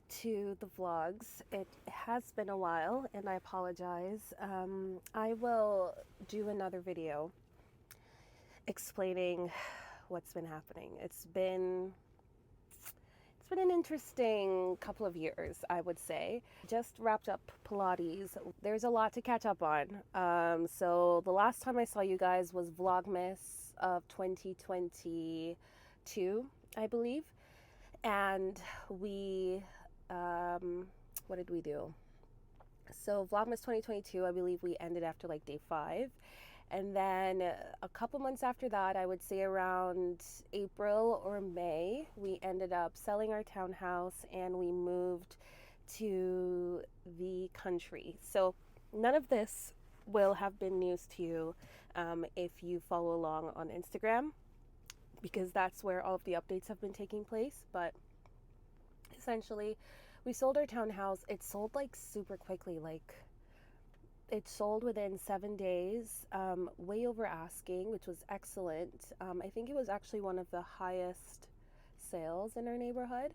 to the vlogs. It has been a while and I apologize. I will do another video explaining what's been happening. It's been an interesting couple of years, I would say. Just wrapped up Pilates. There's a lot to catch up on. So the last time I saw you guys was Vlogmas of 2022, I believe. And we, what did we do? So Vlogmas 2022, I believe we ended after like day 5. And then a couple months after that, I would say around April or May, we ended up selling our townhouse and we moved to the country. So none of this will have been news to you if you follow along on Instagram, because that's where all of the updates have been taking place. But essentially, we sold our townhouse. It sold like super quickly, like it sold within 7 days, way over asking, which was excellent. I think it was actually one of the highest sales in our neighborhood.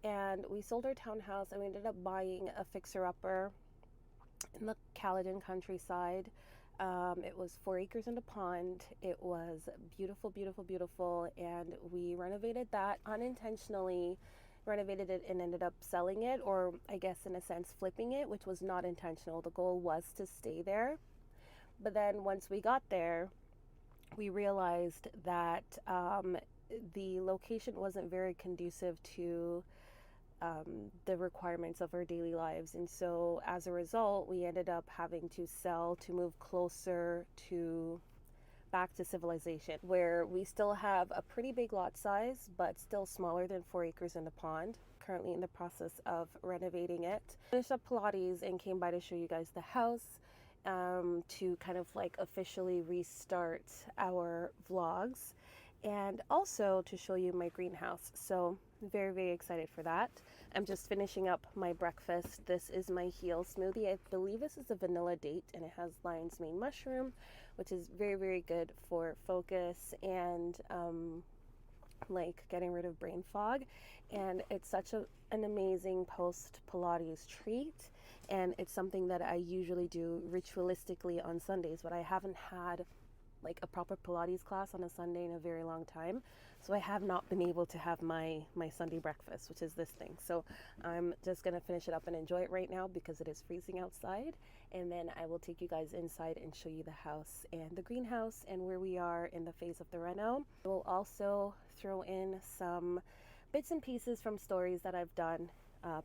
And we sold our townhouse and we ended up buying a fixer-upper in the Caledon countryside. It was 4 acres and a pond. It was beautiful, beautiful, beautiful. And we renovated that unintentionally, renovated it and ended up selling it, or I guess in a sense flipping it, which was not intentional. The goal was to stay there. But then once we got there, we realized that the location wasn't very conducive to the requirements of our daily lives. And so as a result, we ended up having to sell to move closer to back to civilization, where we still have a pretty big lot size, but still smaller than 4 acres and a pond. Currently in the process of renovating it. Finished up Pilates and came by to show you guys the house, to kind of like officially restart our vlogs, and also to show you my greenhouse. So very, very excited for that. I'm just finishing up my breakfast. This is my heel smoothie. I believe this is a vanilla date and it has lion's mane mushroom, which is very, very good for focus and like getting rid of brain fog. And it's such an amazing post Pilates treat, and it's something that I usually do ritualistically on Sundays, but I haven't had like a proper Pilates class on a Sunday in a very long time. So I have not been able to have my Sunday breakfast, which is this thing. So I'm just gonna finish it up and enjoy it right now because it is freezing outside. And then I will take you guys inside and show you the house and the greenhouse and where we are in the phase of the reno. We'll also throw in some bits and pieces from stories that I've done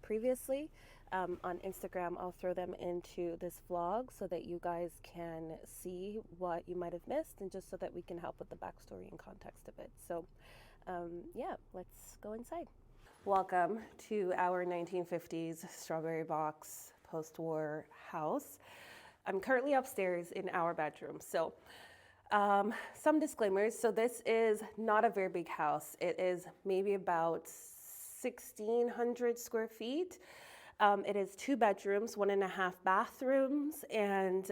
previously on Instagram. I'll throw them into this vlog so that you guys can see what you might have missed, and just so that we can help with the backstory and context of it. So yeah, let's go inside. Welcome to our 1950s strawberry box post-war house. I'm currently upstairs in our bedroom. So some disclaimers. So this is not a very big house. It is maybe about 1,600 square feet. It is 2 bedrooms, 1.5 bathrooms, and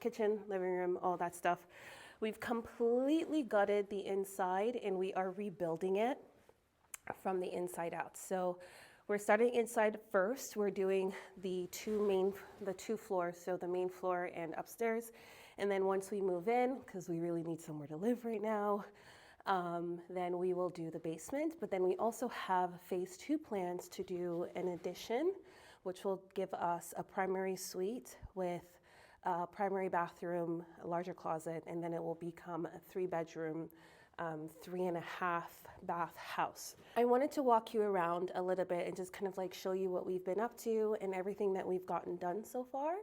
kitchen, living room, all that stuff. We've completely gutted the inside and we are rebuilding it from the inside out. So we're starting inside first. We're doing the two floors, so the main floor and upstairs. And then once we move in, because we really need somewhere to live right now, then we will do the basement. But then we also have phase 2 plans to do an addition, which will give us a primary suite with a primary bathroom, a larger closet, and then it will become a 3-bedroom, 3.5 bath house. I wanted to walk you around a little bit and just kind of like show you what we've been up to and everything that we've gotten done so far.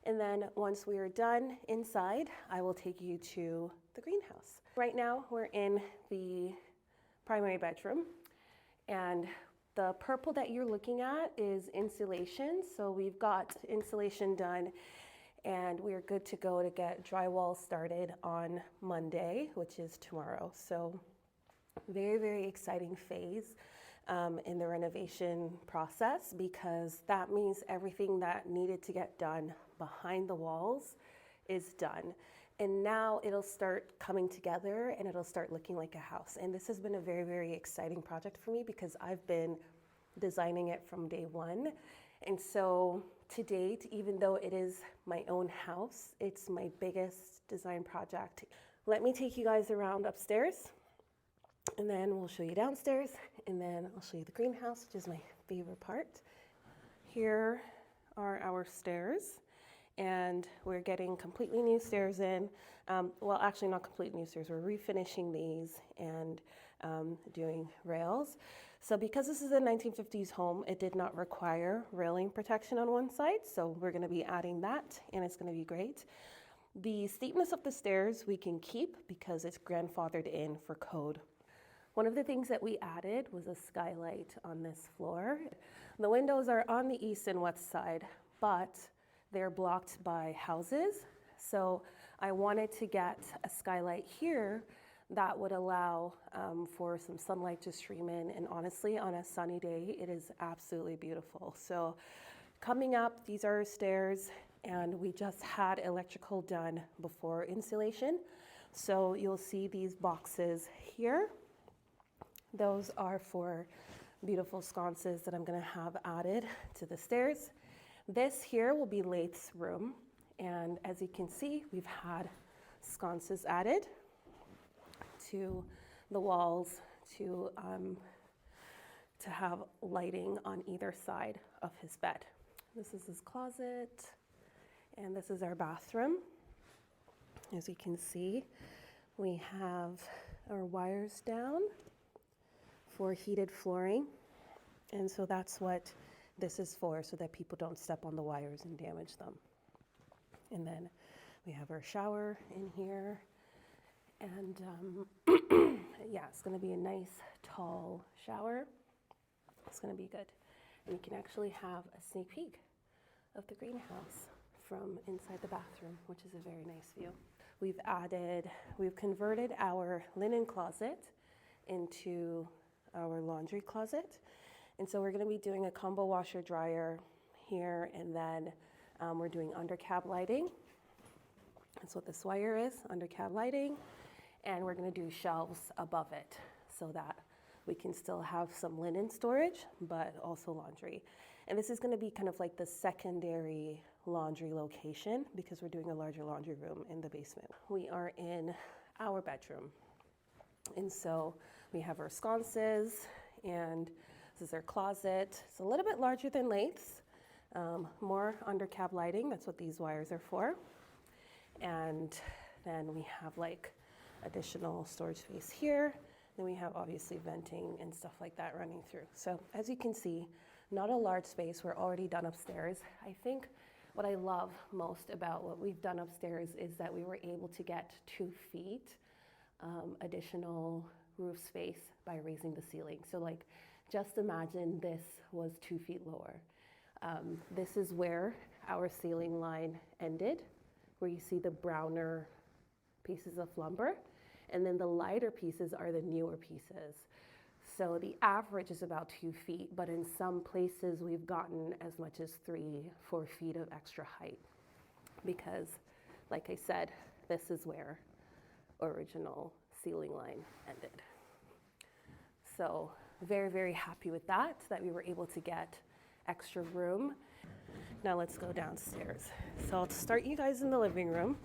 And then once we are done inside, I will take you to the greenhouse. Right now, we're in the primary bedroom, and the purple that you're looking at is insulation. So we've got insulation done, and we're good to go to get drywall started on Monday, which is tomorrow. So very, very exciting phase in the renovation process, because that means everything that needed to get done behind the walls is done. And now it'll start coming together and it'll start looking like a house. And this has been a very, very exciting project for me because I've been designing it from day one. And so to date, even though it is my own house, it's my biggest design project. Let me take you guys around upstairs, and then we'll show you downstairs, and then I'll show you the greenhouse, which is my favorite part. Here are our stairs, and we're getting completely new stairs in. Well, actually not completely new stairs, we're refinishing these and doing rails. So because this is a 1950s home, it did not require railing protection on one side, so we're gonna be adding that, and it's gonna be great. The steepness of the stairs we can keep because it's grandfathered in for code. One of the things that we added was a skylight on this floor. The windows are on the east and west side, but they're blocked by houses. So I wanted to get a skylight here that would allow for some sunlight to stream in. And honestly, on a sunny day, it is absolutely beautiful. So coming up, these are our stairs, and we just had electrical done before installation. So you'll see these boxes here. Those are for beautiful sconces that I'm gonna have added to the stairs. This here will be Lath's room. And as you can see, we've had sconces added to the walls to have lighting on either side of his bed. This is his closet, and this is our bathroom. As you can see, we have our wires down for heated flooring. And so that's what this is for, so that people don't step on the wires and damage them. And then we have our shower in here. And yeah, it's gonna be a nice, tall shower. It's gonna be good. And you can actually have a sneak peek of the greenhouse from inside the bathroom, which is a very nice view. We've converted our linen closet into our laundry closet. And so we're gonna be doing a combo washer dryer here, and then we're doing under cab lighting. That's what this wire is, under cab lighting. And we're gonna do shelves above it so that we can still have some linen storage, but also laundry. And this is gonna be kind of like the secondary laundry location because we're doing a larger laundry room in the basement. We are in our bedroom. And so we have our sconces, and this is our closet. It's a little bit larger than Lath's, more under cab lighting. That's what these wires are for. And then we have like additional storage space here. Then we have obviously venting and stuff like that running through. So as you can see, not a large space. We're already done upstairs. I think what I love most about what we've done upstairs is that we were able to get 2 feet additional roof space by raising the ceiling. So like, just imagine this was 2 feet lower. This is where our ceiling line ended, where you see the browner pieces of lumber, and then the lighter pieces are the newer pieces. So the average is about 2 feet, but in some places we've gotten as much as 3-4 feet of extra height because, like I said, this is where original ceiling line ended. So very, very happy with that we were able to get extra room. Now let's go downstairs. So I'll start you guys in the living room.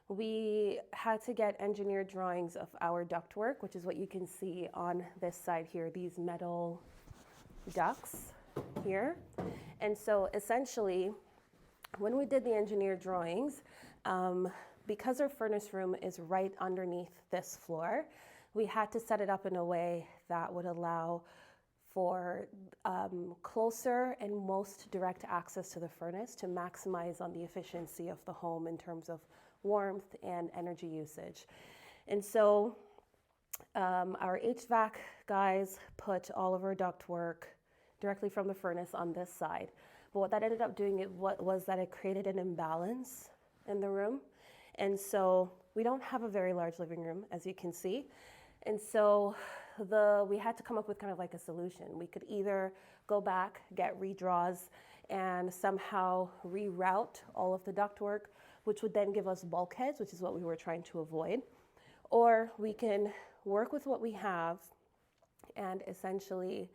We had to get engineered drawings of our ductwork, which is what you can see on this side here, these metal ducts here. And so essentially, when we did the engineered drawings, because our furnace room is right underneath this floor, we had to set it up in a way that would allow for closer and most direct access to the furnace to maximize on the efficiency of the home in terms of warmth and energy usage. And so our HVAC guys put all of our ductwork directly from the furnace on this side. But what that ended up doing was that it created an imbalance in the room. And so we don't have a very large living room, as you can see. And so we had to come up with kind of like a solution. We could either go back, get redraws, and somehow reroute all of the ductwork, which would then give us bulkheads, which is what we were trying to avoid. Or we can work with what we have and essentially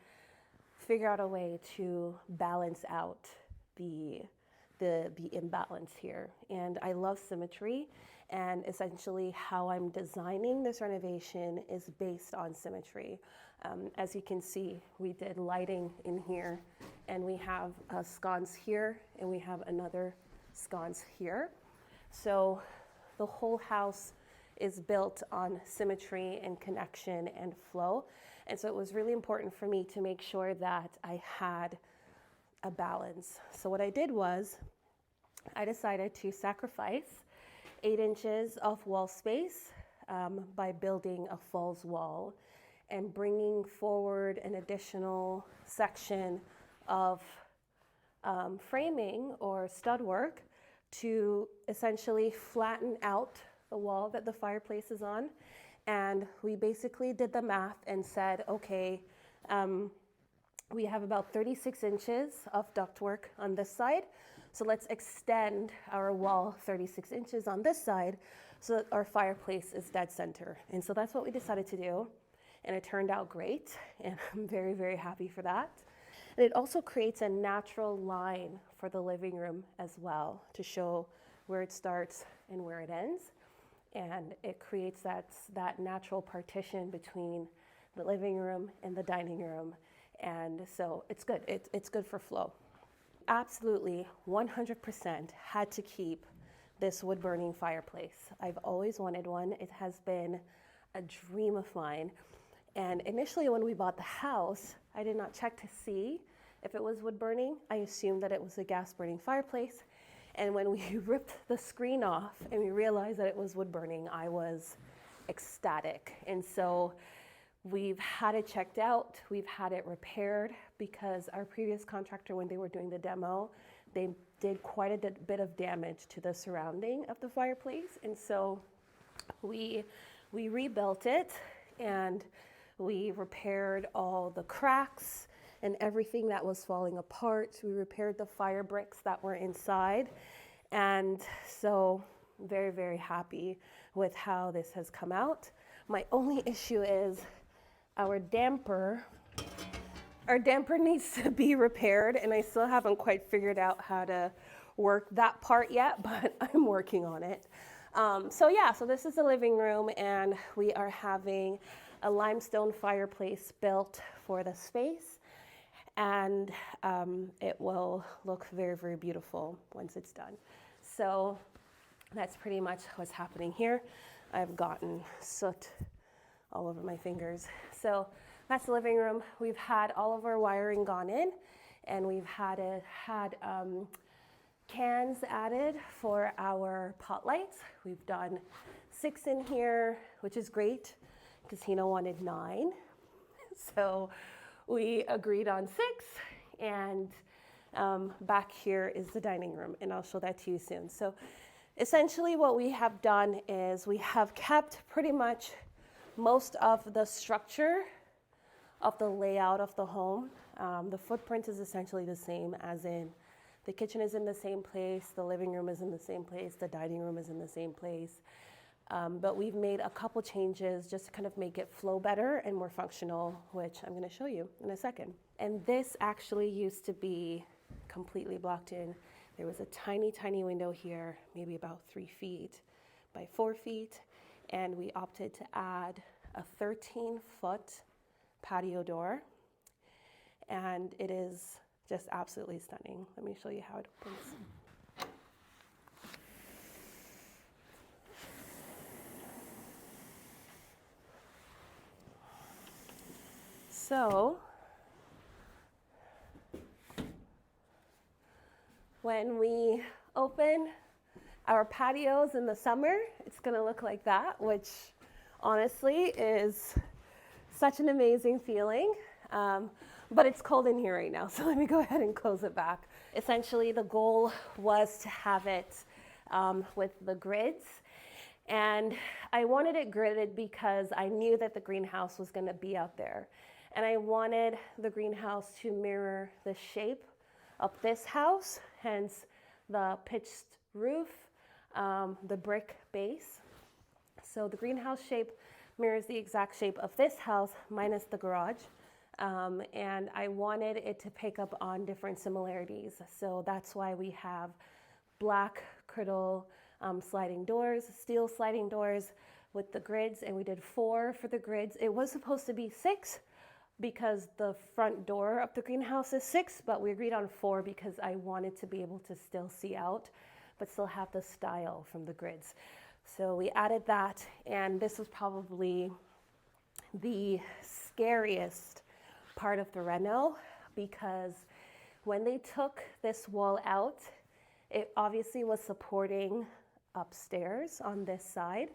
figure out a way to balance out the the imbalance here. And I love symmetry, and essentially how I'm designing this renovation is based on symmetry. As you can see, we did lighting in here, and we have a sconce here, and we have another sconce here. So the whole house is built on symmetry and connection and flow. And so it was really important for me to make sure that I had a balance. So what I did was I decided to sacrifice 8 inches of wall space by building a falls wall and bringing forward an additional section of framing or stud work to essentially flatten out the wall that the fireplace is on. And we basically did the math and said, okay, we have about 36 inches of ductwork on this side. So let's extend our wall 36 inches on this side so that our fireplace is dead center. And so that's what we decided to do. And it turned out great. And I'm very, very happy for that. And it also creates a natural line for the living room as well to show where it starts and where it ends. And it creates that natural partition between the living room and the dining room. And so it's good. It's good for flow. Absolutely, 100% had to keep this wood burning fireplace. I've always wanted one. It has been a dream of mine. And initially when we bought the house, I did not check to see if it was wood burning. I assumed that it was a gas burning fireplace. And when we ripped the screen off and we realized that it was wood burning, I was ecstatic. And so we've had it checked out, we've had it repaired, because our previous contractor, when they were doing the demo, they did quite a bit of damage to the surrounding of the fireplace. And so we rebuilt it, and we repaired all the cracks and everything that was falling apart. We repaired the fire bricks that were inside. And so very, very happy with how this has come out. My only issue is our damper needs to be repaired, and I still haven't quite figured out how to work that part yet, but I'm working on it. So this is the living room, and we are having a limestone fireplace built for the space, and it will look very, very beautiful once it's done. So that's pretty much what's happening here. I've gotten soot all over my fingers. So that's the living room. We've had all of our wiring gone in, and we've had cans added for our pot lights. We've done 6 in here, which is great because Hina wanted 9. So we agreed on 6, and back here is the dining room, and I'll show that to you soon. So essentially what we have done is we have kept pretty much most of the structure of the layout of the home. The footprint is essentially the same, as in the kitchen is in the same place, the living room is in the same place, the dining room is in the same place. But we've made a couple changes just to kind of make it flow better and more functional, which I'm going to show you in a second. And this actually used to be completely blocked in. There was a tiny, tiny window here, maybe about 3 feet by 4 feet. And we opted to add a 13-foot patio door. And it is just absolutely stunning. Let me show you how it opens. So when we open our patios in the summer, it's going to look like that, which honestly is such an amazing feeling. But it's cold in here right now, so let me go ahead and close it back. Essentially, the goal was to have it with the grids. And I wanted it gridded because I knew that the greenhouse was going to be out there. And I wanted the greenhouse to mirror the shape of this house, hence the pitched roof, the brick base. So the greenhouse shape mirrors the exact shape of this house minus the garage. And I wanted it to pick up on different similarities. So that's why we have black cradle sliding doors, steel sliding doors with the grids, and we did 4 for the grids. It was supposed to be 6 because the front door of the greenhouse is 6, but we agreed on 4 because I wanted to be able to still see out, but still have the style from the grids. So we added that, and this was probably the scariest part of the reno because when they took this wall out, it obviously was supporting upstairs on this side,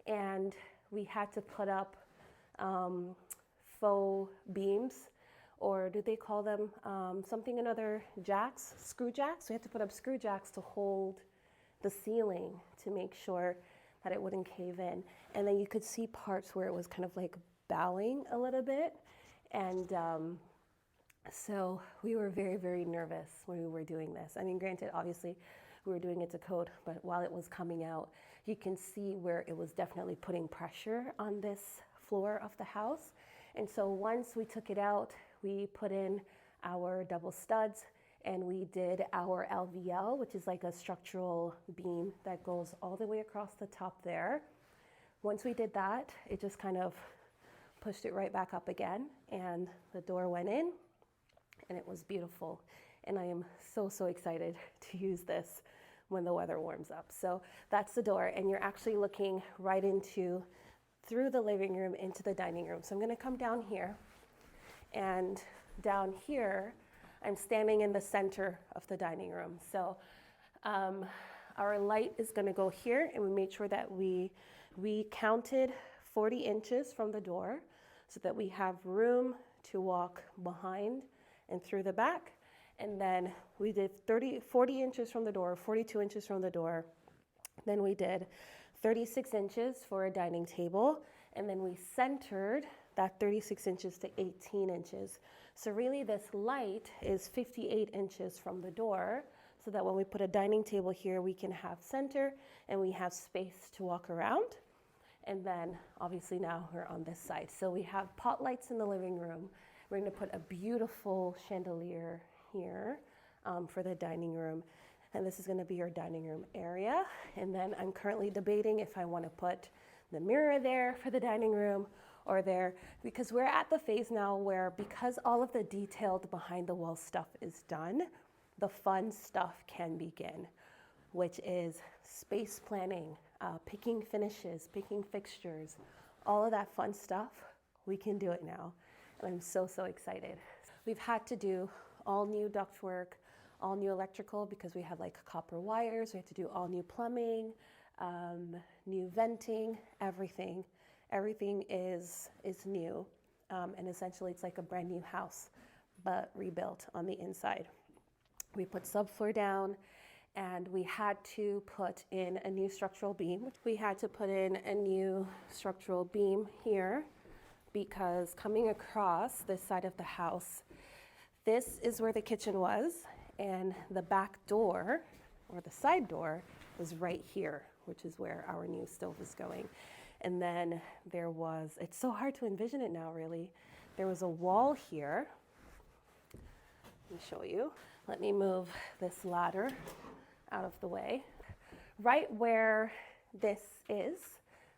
and we had to put up faux beams, or do they call them something another, jacks, screw jacks? We had to put up screw jacks to hold the ceiling to make sure that it wouldn't cave in. And then you could see parts where it was kind of like bowing a little bit. And so we were very, very nervous when we were doing this. I mean, granted, obviously we were doing it to code, but while it was coming out, you can see where it was definitely putting pressure on this floor of the house. And so once we took it out, we put in our double studs, and we did our LVL, which is like a structural beam that goes all the way across the top there. Once we did that, it just kind of pushed it right back up again, and the door went in, and it was beautiful. And I am so, so excited to use this when the weather warms up. So that's the door, and you're actually looking right into, through the living room into the dining room. So I'm gonna come down here, and down here, I'm standing in the center of the dining room. So our light is gonna go here, and we made sure that we counted 40 inches from the door so that we have room to walk behind and through the back. And then we did 40 inches from the door, 42 inches from the door. Then we did 36 inches for a dining table. And then we centered that 36 inches to 18 inches. So really this light is 58 inches from the door, so that when we put a dining table here, we can have center and we have space to walk around. And then obviously now we're on this side. So we have pot lights in the living room. We're gonna put a beautiful chandelier here for the dining room. And this is gonna be our dining room area. And then I'm currently debating if I wanna put the mirror there for the dining room or there, because we're at the phase now where, because all of the detailed behind the wall stuff is done, the fun stuff can begin, which is space planning, picking finishes, picking fixtures, all of that fun stuff. We can do it now, and I'm so, so excited. We've had to do all new ductwork, all new electrical, because we had like copper wires. We had to do all new plumbing, new venting, everything. Everything is new, and essentially it's like a brand new house, but rebuilt on the inside. We put subfloor down, and we had to put in a new structural beam. We had to put in a new structural beam here, because coming across this side of the house, this is where the kitchen was, and the back door, or the side door, was right here, which is where our new stove is going. And then there was, it's so hard to envision it now really, there was a wall here. Let me show you. Let me move this ladder out of the way. Right where this is,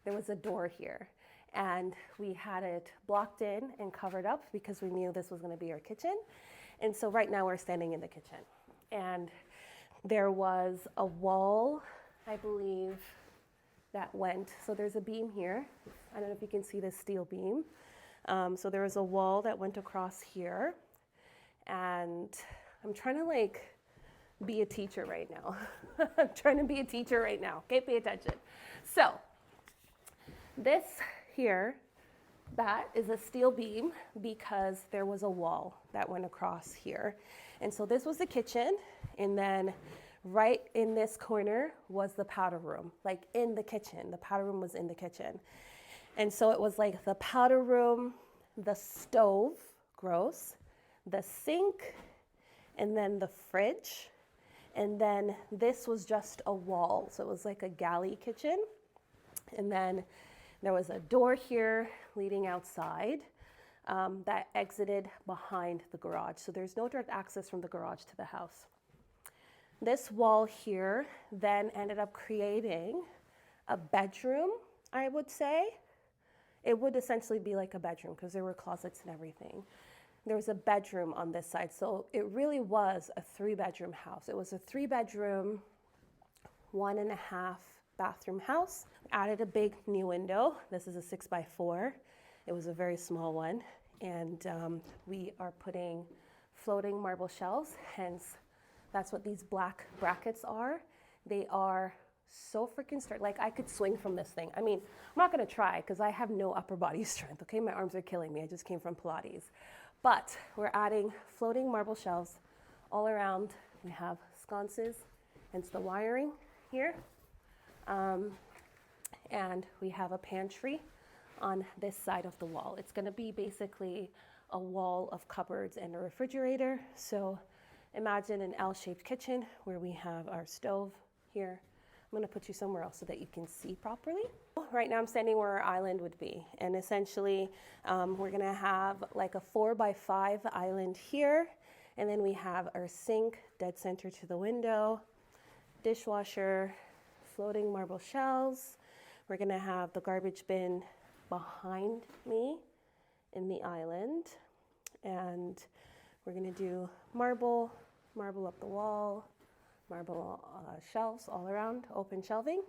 there was a door here, and we had it blocked in and covered up because we knew this was going to be our kitchen. And so right now we're standing in the kitchen, and there was a wall, I believe, that went, so there's a beam here. I don't know if you can see this steel beam. So there was a wall that went across here, and I'm trying to like be a teacher right now. I'm trying to be a teacher right now. Okay, pay attention. So this here, that is a steel beam because there was a wall that went across here. And so this was the kitchen, and then right in this corner was the powder room, like in the kitchen. The powder room was in the kitchen. And so it was like the powder room, the stove, gross, the sink, and then the fridge. And then this was just a wall. So it was like a galley kitchen. And then there was a door here leading outside. that exited behind the garage. So there's no direct access from the garage to the house. This wall here then ended up creating a bedroom, I would say. It would essentially be like a bedroom because there were closets and everything. There was a bedroom on this side. So it really was a 3-bedroom house. It was a 3-bedroom, 1.5 bathroom house. Added a big new window. This is a 6x4. It was a very small one. And we are putting floating marble shelves, hence that's what these black brackets are. They are so freaking straight. Like I could swing from this thing. I mean, I'm not gonna try because I have no upper body strength, okay? My arms are killing me. I just came from Pilates. But we're adding floating marble shelves all around. We have sconces, hence the wiring here. And we have a pantry on this side of the wall. It's gonna be basically a wall of cupboards and a refrigerator. So imagine an L-shaped kitchen where we have our stove here. I'm gonna put you somewhere else so that you can see properly. Right now I'm standing where our island would be. And essentially we're gonna have like a 4x5 island here. And then we have our sink dead center to the window, dishwasher, floating marble shelves. We're gonna have the garbage bin behind me in the island. And we're gonna do marble up the wall, marble shelves all around, open shelving.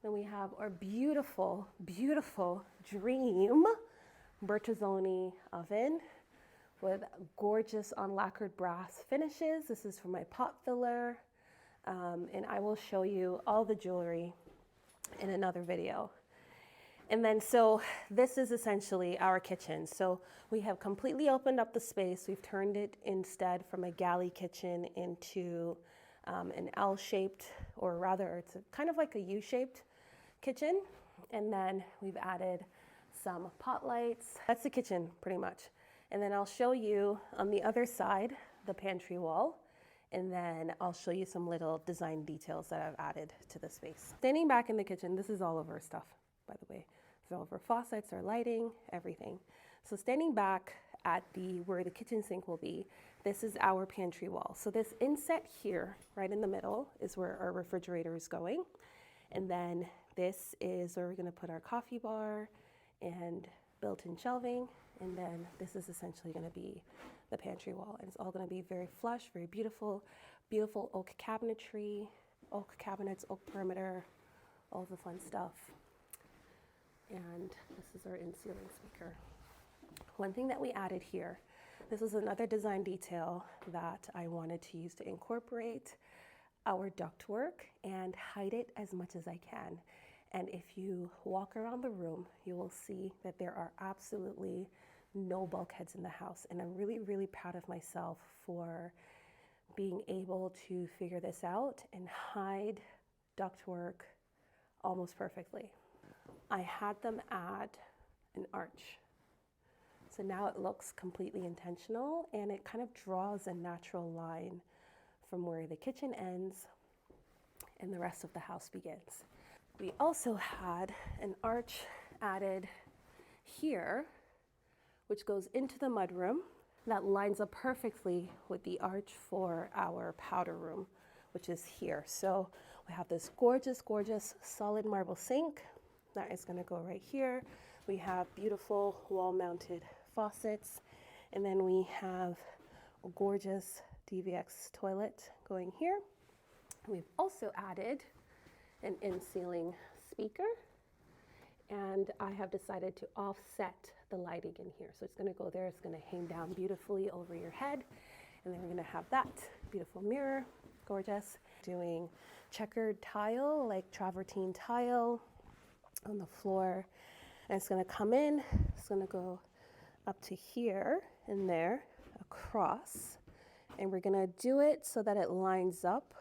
Then we have our beautiful, beautiful dream Bertazzoni oven with gorgeous unlacquered brass finishes. This is for my pot filler. And I will show you all the jewelry in another video. And then, so this is essentially our kitchen. So we have completely opened up the space. We've turned it instead from a galley kitchen into an L-shaped, or rather it's kind of like a U-shaped kitchen. And then we've added some pot lights. That's the kitchen pretty much. And then I'll show you on the other side, the pantry wall. And then I'll show you some little design details that I've added to the space. Standing back in the kitchen, this is all of our stuff, by the way. So over faucets, our lighting, everything. So standing back at where the kitchen sink will be, this is our pantry wall. So this inset here, right in the middle, is where our refrigerator is going. And then this is where we're gonna put our coffee bar and built-in shelving. And then this is essentially gonna be the pantry wall. And it's all gonna be very flush, very beautiful, beautiful oak cabinetry, oak cabinets, oak perimeter, all the fun stuff. And this is our in-ceiling speaker. One thing that we added here, this is another design detail that I wanted to use to incorporate our ductwork and hide it as much as I can. And if you walk around the room, you will see that there are absolutely no bulkheads in the house. And I'm really, really proud of myself for being able to figure this out and hide ductwork almost perfectly. I had them add an arch. So now it looks completely intentional and it kind of draws a natural line from where the kitchen ends and the rest of the house begins. We also had an arch added here, which goes into the mudroom that lines up perfectly with the arch for our powder room, which is here. So we have this gorgeous, gorgeous solid marble sink that is going to go right here. We have beautiful wall-mounted faucets, and then we have a gorgeous DVX toilet going here. We've also added an in-ceiling speaker, and I have decided to offset the lighting in here. So it's going to go there, it's going to hang down beautifully over your head, and then we're going to have that beautiful mirror, gorgeous. Doing checkered tile, like travertine tile on the floor, and it's going to come in, it's going to go up to here and there, across, and we're going to do it so that it lines up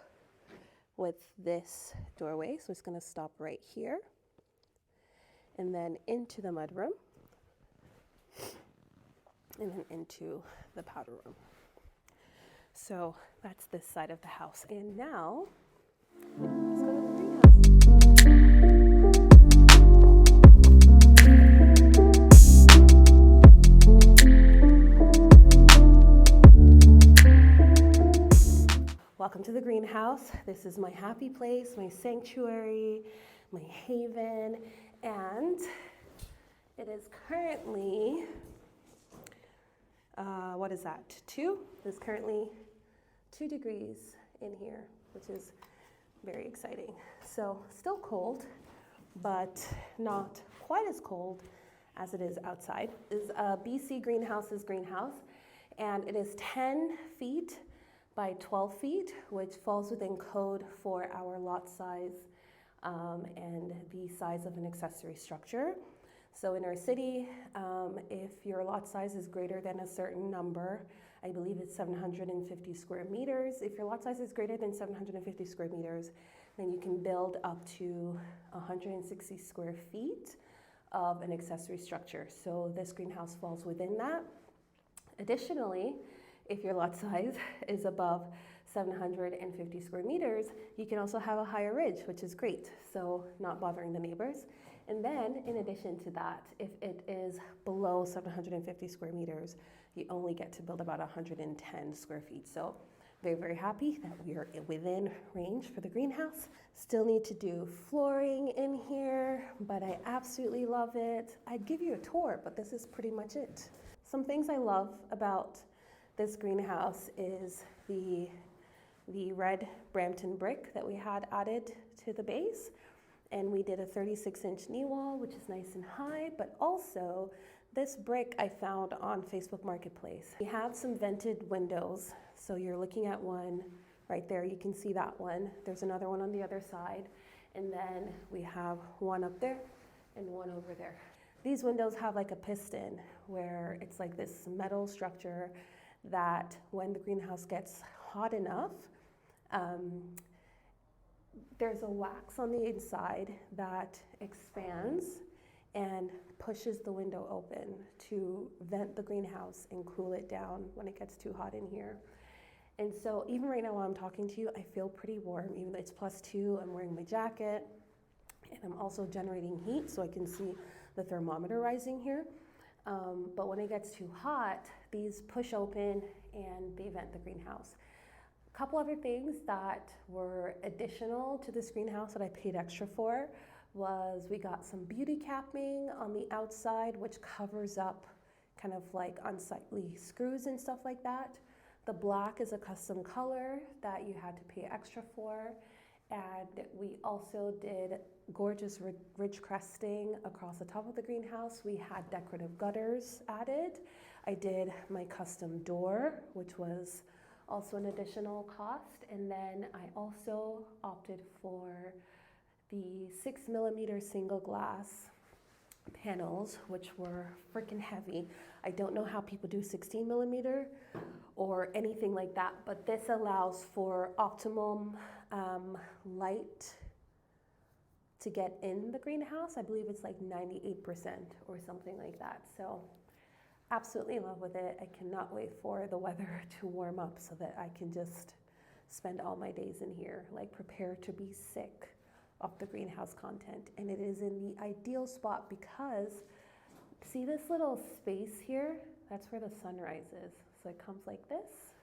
with this doorway. So it's going to stop right here and then into the mudroom and then into the powder room. So that's this side of the house. And now let's go to the greenhouse. Welcome to the greenhouse. This is my happy place, my sanctuary, my haven, and it is currently, what is that, 2? It's currently 2 degrees in here, which is very exciting. So still cold, but not quite as cold as it is outside. This is BC Greenhouse's greenhouse, and it is 10 feet by 12 feet, which falls within code for our lot size and the size of an accessory structure. So in our city, if your lot size is greater than a certain number, I believe it's 750 square meters. If your lot size is greater than 750 square meters, then you can build up to 160 square feet of an accessory structure. So this greenhouse falls within that. Additionally, if your lot size is above 750 square meters, you can also have a higher ridge, which is great, so not bothering the neighbors. And then, in addition to that, if it is below 750 square meters, you only get to build about 110 square feet. So very, very happy that we are within range for the greenhouse. Still need to do flooring in here, but I absolutely love it. I'd give you a tour, but this is pretty much it. Some things I love about this greenhouse is the red Brampton brick that we had added to the base. And we did a 36-inch knee wall, which is nice and high, but also this brick I found on Facebook Marketplace. We have some vented windows. So you're looking at one right there. You can see that one. There's another one on the other side. And then we have one up there and one over there. These windows have like a piston where it's like this metal structure that when the greenhouse gets hot enough, there's a wax on the inside that expands and pushes the window open to vent the greenhouse and cool it down when it gets too hot in here. And so even right now while I'm talking to you, I feel pretty warm, even though it's +2, I'm wearing my jacket, and I'm also generating heat so I can see the thermometer rising here. But when it gets too hot, these push open and they vent the greenhouse. A couple other things that were additional to this greenhouse that I paid extra for was we got some beauty capping on the outside, which covers up kind of like unsightly screws and stuff like that. The black is a custom color that you had to pay extra for. And we also did gorgeous ridge cresting across the top of the greenhouse. We had decorative gutters added. I did my custom door, which was also an additional cost. And then I also opted for the 6mm single glass panels, which were freaking heavy. I don't know how people do 16mm or anything like that, but this allows for optimum light to get in the greenhouse. I believe it's like 98% or something like that. So absolutely in love with it. I cannot wait for the weather to warm up so that I can just spend all my days in here, like prepare to be sick of the greenhouse content. And it is in the ideal spot because see this little space here? That's where the sun rises. So it comes like this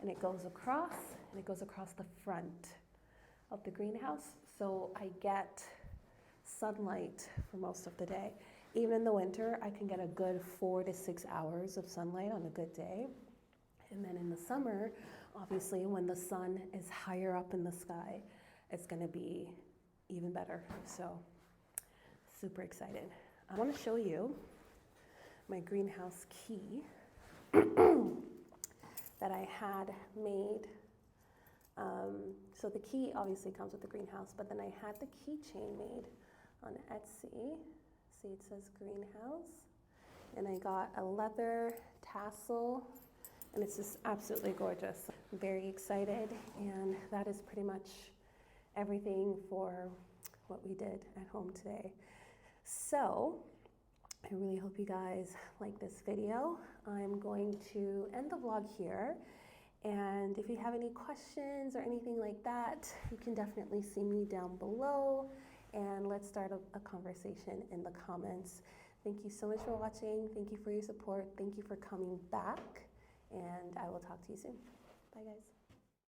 and it goes across the front of the greenhouse. So I get sunlight for most of the day. Even in the winter, I can get a good 4 to 6 hours of sunlight on a good day. And then in the summer, obviously when the sun is higher up in the sky, it's gonna be even better. So super excited. I wanna show you my greenhouse key that I had made. So the key obviously comes with the greenhouse, but then I had the keychain made on Etsy. See, it says greenhouse. And I got a leather tassel, and it's just absolutely gorgeous. I'm very excited, and that is pretty much everything for what we did at home today. So I really hope you guys like this video. I'm going to end the vlog here. And if you have any questions or anything like that, you can definitely see me down below and let's start a conversation in the comments. Thank you so much for watching. Thank you for your support. Thank you for coming back. And I will talk to you soon. Bye guys.